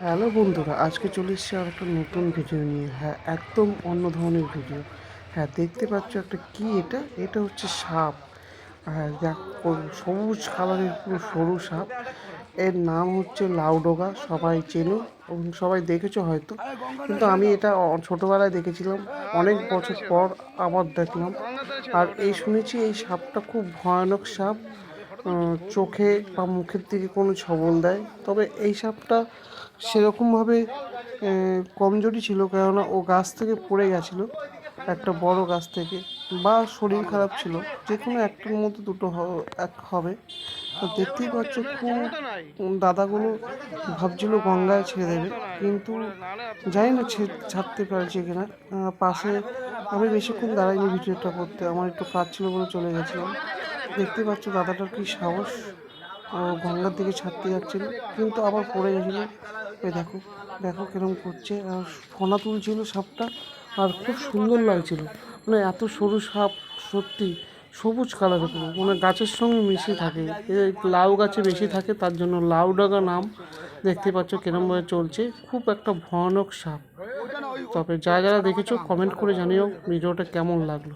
Hello বন্ধুরা, আজকে চলে এসেছি আর একটা নতুন ভিডিও নিয়ে। হ্যাঁ, একদম অন্য ধরনের ভিডিও। হ্যাঁ, দেখতে পাচ্ছ একটা কি এটা? এটা হচ্ছে সাপ। হ্যাঁ, দেখো সবুজ কালারের পুরো সরু সাপ। এর নাম হচ্ছে লাউডোগা। সবাই চেনো এবং সবাই দেখেছো হয়তো, কিন্তু আমি এটা ছোটোবেলায় দেখেছিলাম। অনেক বছর পর আবার দেখলাম। আর শুনেছি এই সাপটা খুব ভয়ানক সাপ। চোখে বা মুখের দিকে কোনো ছবল দেয়। তবে এই সাপটা সেরকমভাবে কমজোরি ছিল, কেননা ও গাছ থেকে পড়ে গেছিলো, একটা বড় গাছ থেকে, বা শরীর খারাপ ছিল। যে কোনো একটার মধ্যে দুটো এক হবে। তো দেখতেই পাচ্ছ, খুব দাদাগুলো ভাবছিল গঙ্গায় ছেড়ে দেবে, কিন্তু জানি না ছাড়তে পারছে কিনা। পাশে আমি বেশিক্ষণ দাঁড়াইনি ভিডিওটা করতে, আমার একটু কাজ ছিল বলে চলে গেছিলাম। দেখতে পাচ্ছ দাদাটার কি সাহস, ও গঙ্গার দিকে ছাড়তে যাচ্ছিল, কিন্তু আবার পড়ে গেছিলো। ওই দেখো, দেখো কিরম করছে, আর ফনা তুলছিল সাপটা। আর খুব সুন্দর লাগছিল, মানে এত সরু সাপ, সত্যি সবুজ কালারের পুরো, মানে গাছের সঙ্গে মিশে থাকে। লাউ গাছে বেশি থাকে, তার জন্য লাউডাগা নাম। দেখতে পাচ্ছ কিরমভাবে চলছে, খুব একটা ভয়ানক সাপ। তবে যারা যারা দেখেছো কমেন্ট করে জানিও ভিডিওটা কেমন লাগলো।